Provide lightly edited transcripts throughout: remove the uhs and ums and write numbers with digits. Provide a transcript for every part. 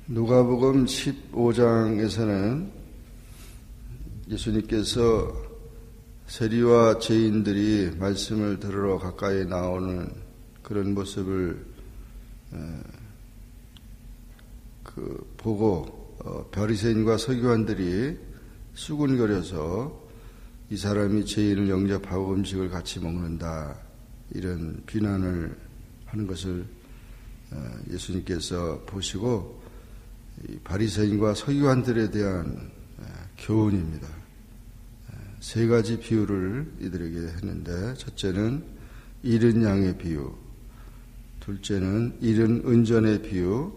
누가복음 15장에서는 예수님께서 세리와 죄인들이 말씀을 들으러 가까이 나오는 그런 모습을 보고 바리새인과 서기관들이 수군거려서 이 사람이 죄인을 영접하고 음식을 같이 먹는다, 이런 비난을 하는 것을 예수님께서 보시고 이 바리새인과 서기관들에 대한 교훈입니다. 세 가지 비유를 이들에게 했는데, 첫째는 잃은 양의 비유, 둘째는 잃은 은전의 비유,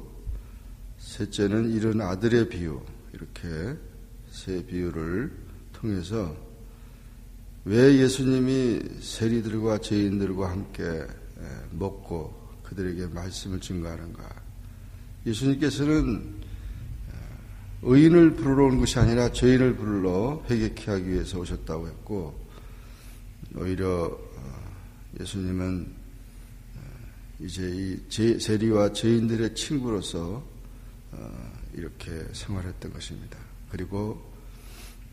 셋째는 잃은 아들의 비유, 이렇게 세 비유를 통해서 왜 예수님이 세리들과 죄인들과 함께 먹고 그들에게 말씀을 증거하는가. 예수님께서는 의인을 부르러 온 것이 아니라 죄인을 부르러 회개케 하기 위해서 오셨다고 했고, 오히려 예수님은 이제 이 세리와 죄인들의 친구로서 이렇게 생활했던 것입니다. 그리고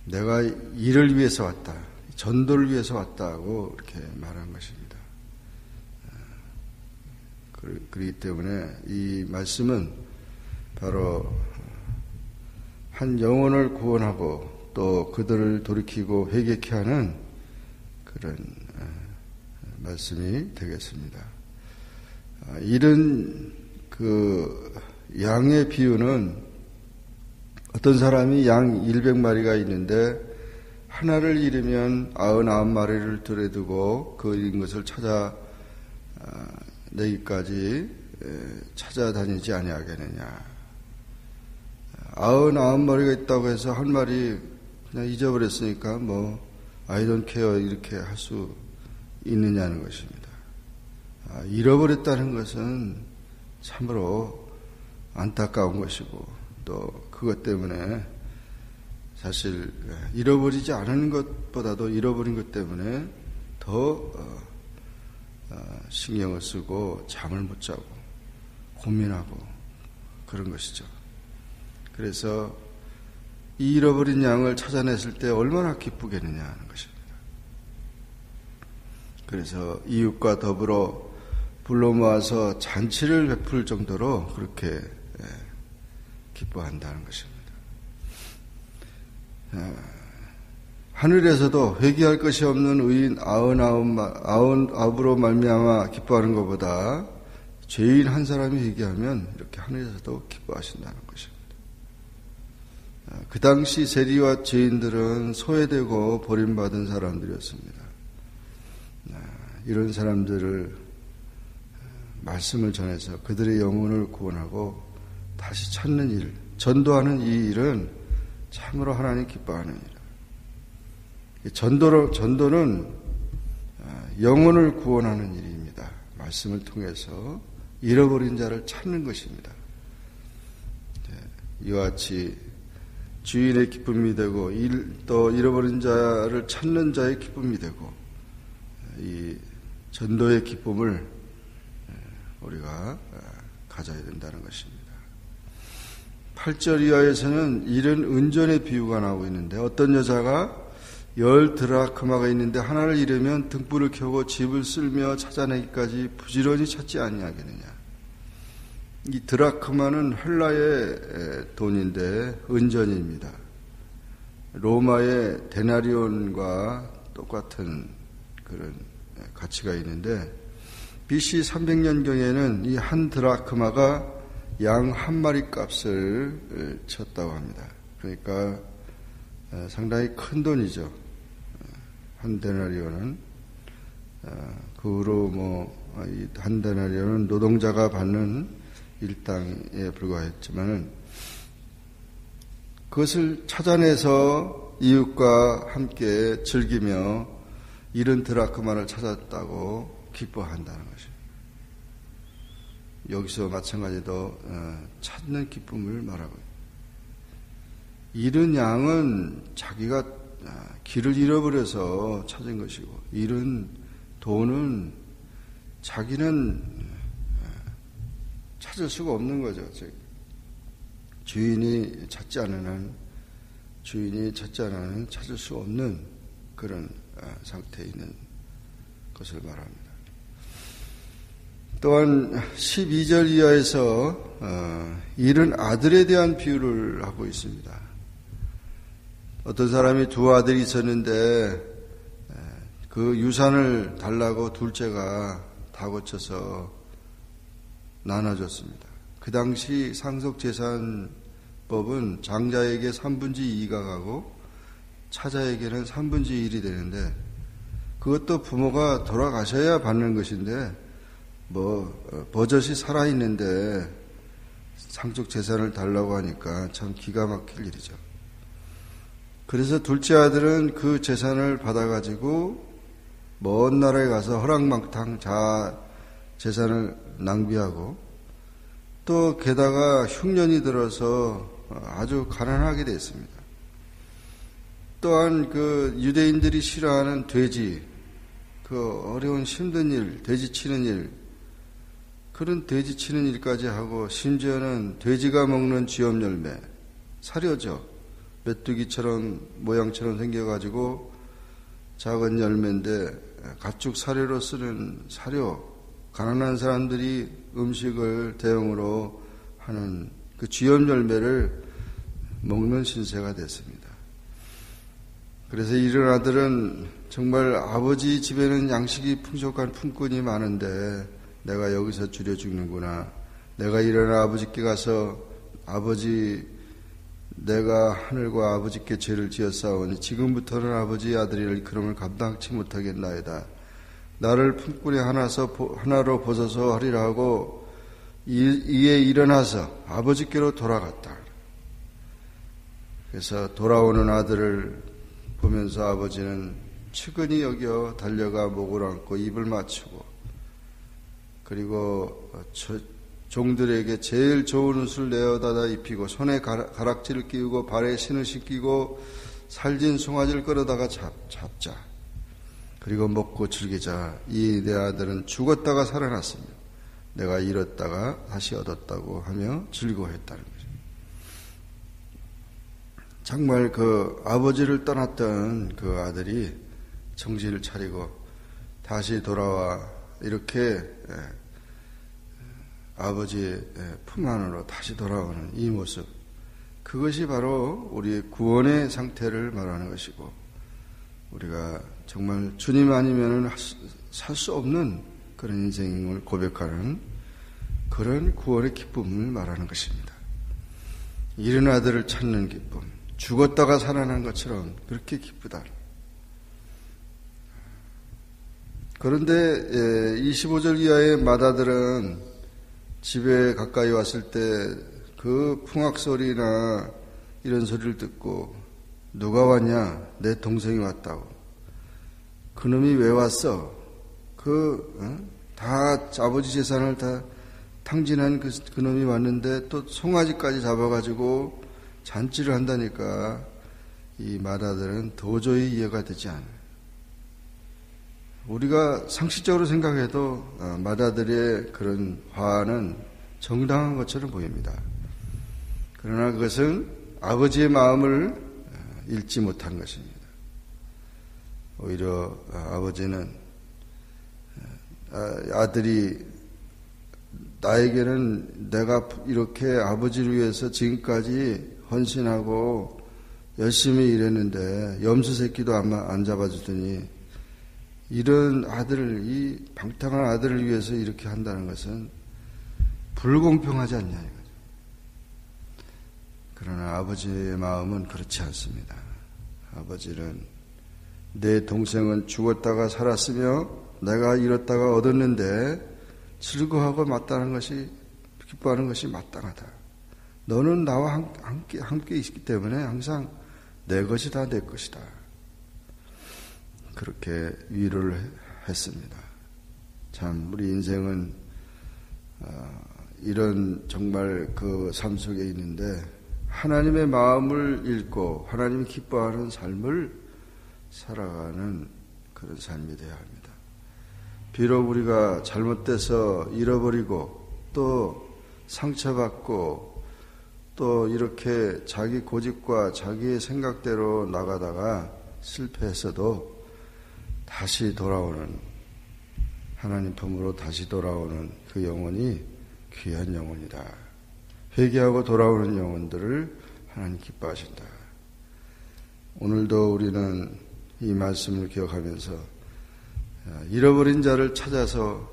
내가 이를 위해서 왔다, 전도를 위해서 왔다고 이렇게 말한 것입니다. 그렇기 때문에 이 말씀은 바로 한 영혼을 구원하고 또 그들을 돌이키고 회개케 하는 그런 말씀이 되겠습니다. 이런 그 양의 비유는 어떤 사람이 양 100마리가 있는데 하나를 잃으면 99마리를 들에 두고 그 잃은 것을 찾아내기까지 찾아다니지 아니하겠느냐. 99마리가 있다고 해서 한 마리 그냥 잊어버렸으니까 I don't care 이렇게 할 수 있느냐는 것입니다. 잃어버렸다는 것은 참으로 안타까운 것이고, 또 그것 때문에 사실 잃어버리지 않은 것보다도 잃어버린 것 때문에 더 신경을 쓰고 잠을 못 자고 고민하고 그런 것이죠. 그래서 이 잃어버린 양을 찾아냈을 때 얼마나 기쁘겠느냐 하는 것입니다. 그래서 이웃과 더불어 불러 모아서 잔치를 베풀 정도로 그렇게 기뻐한다는 것입니다. 하늘에서도 회개할 것이 없는 의인 99으로 말미암아 기뻐하는 것보다 죄인 한 사람이 회개하면 이렇게 하늘에서도 기뻐하신다는 것입니다. 그 당시 세리와 죄인들은 소외되고 버림받은 사람들이었습니다. 이런 사람들을 말씀을 전해서 그들의 영혼을 구원하고 다시 찾는 일, 전도하는 이 일은 참으로 하나님 기뻐하는 일. 전도는 영혼을 구원하는 일입니다. 말씀을 통해서 잃어버린 자를 찾는 것입니다. 이와 같이 주인의 기쁨이 되고 또 잃어버린 자를 찾는 자의 기쁨이 되고, 이 전도의 기쁨을 우리가 가져야 된다는 것입니다. 8절 이하에서는 잃은 은전의 비유가 나오고 있는데, 어떤 여자가 10 드라크마가 있는데 하나를 잃으면 등불을 켜고 집을 쓸며 찾아내기까지 부지런히 찾지 아니하겠느냐. 이 드라크마는 헬라의 돈인데 은전입니다. 로마의 데나리온과 똑같은 그런 가치가 있는데, BC 300년경에는 이 한 드라크마가 양 한 마리 값을 쳤다고 합니다. 그러니까 상당히 큰 돈이죠. 한 데나리온은. 그 후로 한 데나리온은 노동자가 받는 일당에 불과했지만은, 그것을 찾아내서 이웃과 함께 즐기며 잃은 드라크마를 찾았다고 기뻐한다는 것입니다. 여기서 마찬가지로 찾는 기쁨을 말하고 있습니다. 잃은 양은 자기가 길을 잃어버려서 찾은 것이고, 잃은 돈은 자기는 찾을 수가 없는 거죠. 주인이 찾지 않은 한 찾을 수 없는 그런 상태에 있는 것을 말합니다. 또한 12절 이하에서 잃은 아들에 대한 비유를 하고 있습니다. 어떤 사람이 두 아들이 있었는데 그 유산을 달라고 둘째가 다고쳐서 나눠줬습니다. 그 당시 상속재산법은 장자에게 3분의 2가 가고 차자에게는 3분의 1이 되는데, 그것도 부모가 돌아가셔야 받는 것인데 버젓이 살아있는데 상속재산을 달라고 하니까 참 기가 막힐 일이죠. 그래서 둘째 아들은 그 재산을 받아가지고 먼 나라에 가서 허랑방탕 재산을 낭비하고, 또 게다가 흉년이 들어서 아주 가난하게 됐습니다. 또한 그 유대인들이 싫어하는 돼지, 그 어려운 힘든 일, 돼지 치는 일, 그런 돼지 치는 일까지 하고, 심지어는 돼지가 먹는 쥐염 열매, 사료죠. 메뚜기처럼 모양처럼 생겨가지고 작은 열매인데 가축 사료로 쓰는 사료, 가난한 사람들이 음식을 대용으로 하는 그 쥐염 열매를 먹는 신세가 됐습니다. 그래서 이런 아들은 정말 아버지 집에는 양식이 풍족한 품꾼이 많은데 내가 여기서 줄여 죽는구나. 내가 일어나 아버지께 가서 아버지, 내가 하늘과 아버지께 죄를 지었사오니 지금부터는 아버지의 아들이 그럼을 감당치 못하겠나이다. 나를 품꾼에 하나로 벗어서 하리라 하고 이에 일어나서 아버지께로 돌아갔다. 그래서 돌아오는 아들을 보면서 아버지는 측은히 여겨 달려가 목을 안고 입을 맞추고, 그리고 종들에게 제일 좋은 옷을 내어다가 입히고 손에 가락지를 끼우고 발에 신을 신기고 살진 송아지를 끌어다가 잡자. 그리고 먹고 즐기자. 이 내 아들은 죽었다가 살아났으며 내가 잃었다가 다시 얻었다고 하며 즐거워했다는 거죠. 정말 그 아버지를 떠났던 그 아들이 정신을 차리고 다시 돌아와 이렇게 아버지의 품 안으로 다시 돌아오는 이 모습, 그것이 바로 우리의 구원의 상태를 말하는 것이고, 우리가 정말 주님 아니면 살 수 없는 그런 인생을 고백하는 그런 구원의 기쁨을 말하는 것입니다. 잃은 아들을 찾는 기쁨, 죽었다가 살아난 것처럼 그렇게 기쁘다. 그런데 25절 이하의 맏아들은 집에 가까이 왔을 때 그 풍악 소리나 이런 소리를 듣고 누가 왔냐? 내 동생이 왔다고. 그놈이 왜 왔어? 다 아버지 재산을 다 탕진한 그놈이 왔는데 또 송아지까지 잡아가지고 잔치를 한다니까 이 맏아들은 도저히 이해가 되지 않아요. 우리가 상식적으로 생각해도 맏아들의 그런 화는 정당한 것처럼 보입니다. 그러나 그것은 아버지의 마음을 읽지 못한 것입니다. 오히려 아버지는 아들이 나에게는 내가 이렇게 아버지를 위해서 지금까지 헌신하고 열심히 일했는데 염소 새끼도 안 잡아주더니 이런 아들을, 이 방탕한 아들을 위해서 이렇게 한다는 것은 불공평하지 않냐 이거죠. 그러나 아버지의 마음은 그렇지 않습니다. 아버지는 내 동생은 죽었다가 살았으며 내가 잃었다가 얻었는데 즐거워하고 마땅한 것이, 기뻐하는 것이 마땅하다. 너는 나와 함께 있기 때문에 항상 내 것이 다 내 것이다. 그렇게 위로를 했습니다. 참 우리 인생은 이런 정말 그 삶 속에 있는데 하나님의 마음을 읽고 하나님이 기뻐하는 삶을 살아가는 그런 삶이 되어야 합니다. 비록 우리가 잘못돼서 잃어버리고 또 상처받고 또 이렇게 자기 고집과 자기의 생각대로 나가다가 실패해서도 다시 돌아오는 하나님 품으로 다시 돌아오는 그 영혼이 귀한 영혼이다. 회개하고 돌아오는 영혼들을 하나님 기뻐하신다. 오늘도 우리는 이 말씀을 기억하면서 잃어버린 자를 찾아서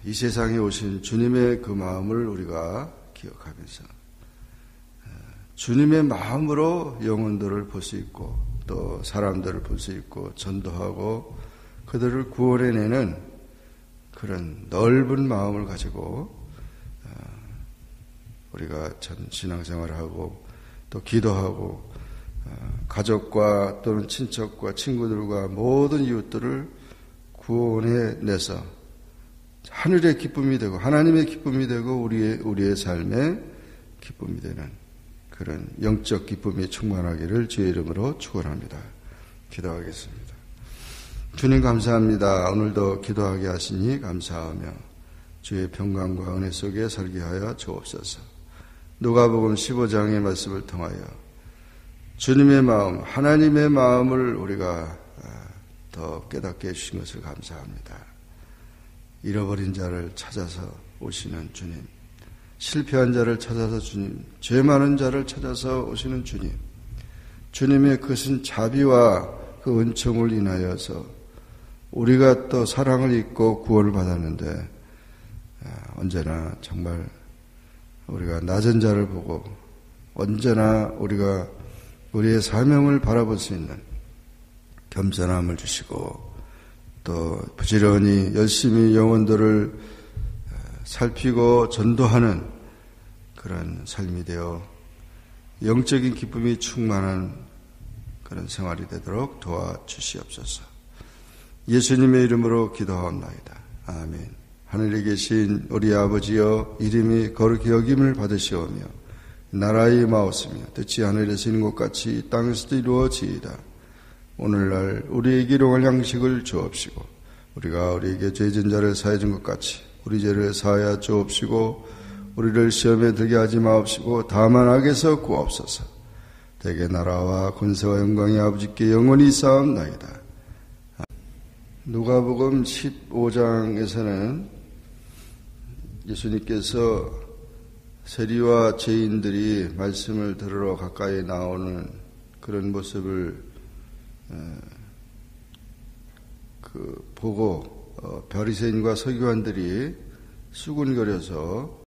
이 세상에 오신 주님의 그 마음을 우리가 기억하면서 주님의 마음으로 영혼들을 볼 수 있고 또 사람들을 볼 수 있고 전도하고 그들을 구원해내는 그런 넓은 마음을 가지고 우리가 전 신앙생활을 하고 또 기도하고 가족과 또는 친척과 친구들과 모든 이웃들을 구원해내서 하늘의 기쁨이 되고 하나님의 기쁨이 되고 우리의 삶의 기쁨이 되는 그런 영적 기쁨이 충만하기를 주의 이름으로 축원합니다. 기도하겠습니다. 주님 감사합니다. 오늘도 기도하게 하시니 감사하며 주의 평강과 은혜 속에 살게 하여 주옵소서. 누가복음 15장의 말씀을 통하여 주님의 마음, 하나님의 마음을 우리가 더 깨닫게 해주신 것을 감사합니다. 잃어버린 자를 찾아서 오시는 주님, 실패한 자를 찾아서 주님, 죄 많은 자를 찾아서 오시는 주님, 주님의 크신 자비와 그 은총을 인하여서 우리가 또 사랑을 입고 구원을 받았는데 언제나 정말 우리가 낮은 자를 보고 언제나 우리가 우리의 사명을 바라볼 수 있는 겸손함을 주시고 또 부지런히 열심히 영혼들을 살피고 전도하는 그런 삶이 되어 영적인 기쁨이 충만한 그런 생활이 되도록 도와주시옵소서. 예수님의 이름으로 기도하옵나이다. 아멘. 하늘에 계신 우리 아버지여, 이름이 거룩히 여김을 받으시오며 나라의 임하옵시며 뜻이 하늘에서 이룬 것 같이 땅에서도 이루어지이다. 오늘날 우리에게 일용할 양식을 주옵시고 우리가 우리에게 죄진 자를 사해 준 것 같이 우리 죄를 사하여 주옵시고 우리를 시험에 들게 하지 마옵시고 다만 악에서 구하옵소서. 대개 나라와 권세와 영광이 아버지께 영원히 있사옵나이다. 누가복음 15장에서는 예수님께서 세리와 죄인들이 말씀을 들으러 가까이 나오는 그런 모습을 보고 바리새인과 서기관들이 수군거려서